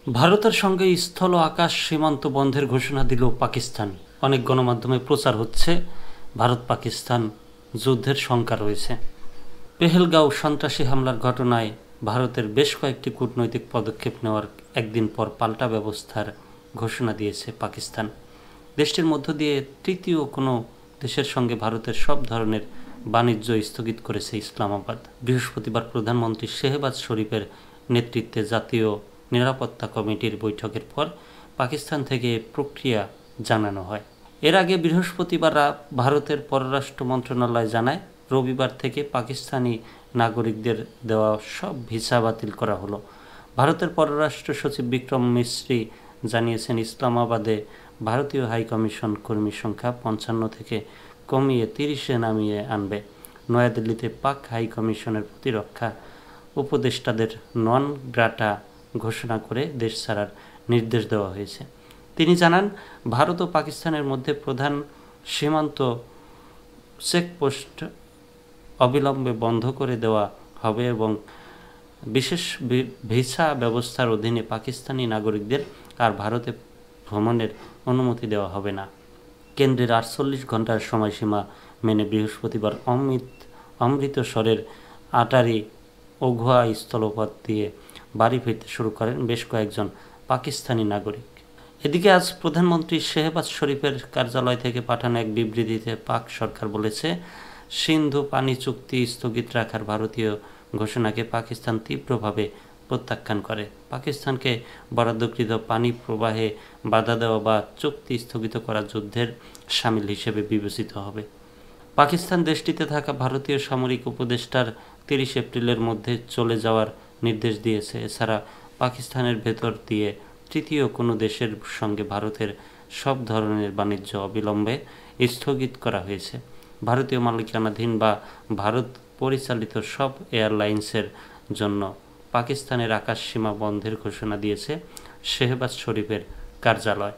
ভারতের সঙ্গে স্থল ও আকাশ সীমান্ত বন্ধের ঘোষণা দিল পাকিস্তান। অনেক গণমাধ্যমে প্রচার হচ্ছে ভারত পাকিস্তান যুদ্ধের শঙ্কা রয়েছে। পেহেলগাঁও সন্ত্রাসী হামলার ঘটনায় ভারতের বেশ কয়েকটি কূটনৈতিক পদক্ষেপ নেওয়ার একদিন পর পাল্টা ব্যবস্থার ঘোষণা দিয়েছে পাকিস্তান। দেশটির মধ্য দিয়ে তৃতীয় কোনো দেশের সঙ্গে ভারতের সব ধরনের বাণিজ্য স্থগিত করেছে ইসলামাবাদ। বৃহস্পতিবার প্রধানমন্ত্রী শেহবাজ শরীফের নেতৃত্বে জাতীয় নিরাপত্তা কমিটির বৈঠকের পর পাকিস্তান থেকে প্রক্রিয়া জানানো হয়। এর আগে বৃহস্পতিবার ভারতের পররাষ্ট্র মন্ত্রণালয় জানায়, রবিবার থেকে পাকিস্তানি নাগরিকদের দেওয়া সব ভিসা বাতিল করা হলো। ভারতের পররাষ্ট্র সচিব বিক্রম মিশ্রি জানিয়েছেন, ইসলামাবাদে ভারতীয় হাইকমিশন কর্মী সংখ্যা ৫৫ থেকে কমিয়ে ৩০-এ নামিয়ে আনবে। নয়াদিল্লিতে পাক হাইকমিশনের প্রতিরক্ষা উপদেষ্টাদের নন গ্রাটা ঘোষণা করে দেশ ছাড়ার নির্দেশ দেওয়া হয়েছে। তিনি জানান, ভারত ও পাকিস্তানের মধ্যে প্রধান সীমান্ত চেকপোস্ট অবিলম্বে বন্ধ করে দেওয়া হবে এবং বিশেষ ভিসা ব্যবস্থার অধীনে পাকিস্তানি নাগরিকদের আর ভারতে ভ্রমণের অনুমতি দেওয়া হবে না। কেন্দ্রের ৪৮ ঘণ্টার সময়সীমা মেনে বৃহস্পতিবার অমৃতসরের আটারি ওঘুয়া স্থলপথ দিয়ে বাড়ি ফিরতে শুরু করেন বেশ কয়েকজন পাকিস্তানি নাগরিক। এদিকে আজ প্রধানমন্ত্রী শেহবাজ শরীফের কার্যালয় থেকে পাঠানো এক বিবৃতিতে পাক সরকার বলেছে, সিন্ধু পানি চুক্তি স্থগিত রাখার ভারতীয় ঘোষণাকে পাকিস্তান তীব্রভাবে প্রত্যাখ্যান করে। পাকিস্তানকে বরাদ্দকৃত পানি প্রবাহে বাধা দেওয়া বা চুক্তি স্থগিত করা যুদ্ধের শামিল হিসেবে বিবেচিত হবে। পাকিস্তান দেশটিতে থাকা ভারতীয় সামরিক উপদেষ্টার ৩০ এপ্রিলের মধ্যে চলে যাওয়ার নির্দেশ দিয়েছে। এছাড়া পাকিস্তানের ভেতর দিয়ে তৃতীয় কোনো দেশের সঙ্গে ভারতের সব ধরনের বাণিজ্য অবিলম্বে স্থগিত করা হয়েছে। ভারতীয় মালিকানাধীন বা ভারত পরিচালিত সব এয়ারলাইন্সের জন্য পাকিস্তানের আকাশ সীমা বন্ধের ঘোষণা দিয়েছে শেহবাজ শরীফের কার্যালয়।